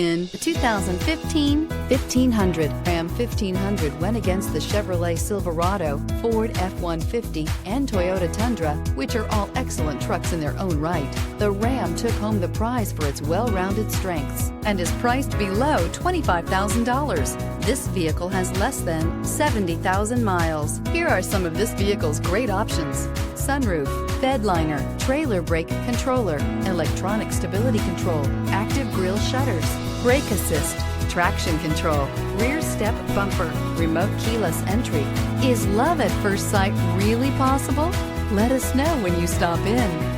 In the 2015 1500, Ram 1500 went against the Chevrolet Silverado, Ford F-150, and Toyota Tundra, which are all excellent trucks in their own right. The Ram took home the prize for its well-rounded strengths and is priced below $25,000. This vehicle has less than 70,000 miles. Here are some of this vehicle's great options: sunroof, bed liner, trailer brake controller, electronic stability control, active grille shutters, brake assist, traction control, rear step bumper, remote keyless entry. Is love at first sight really possible? Let us know when you stop in.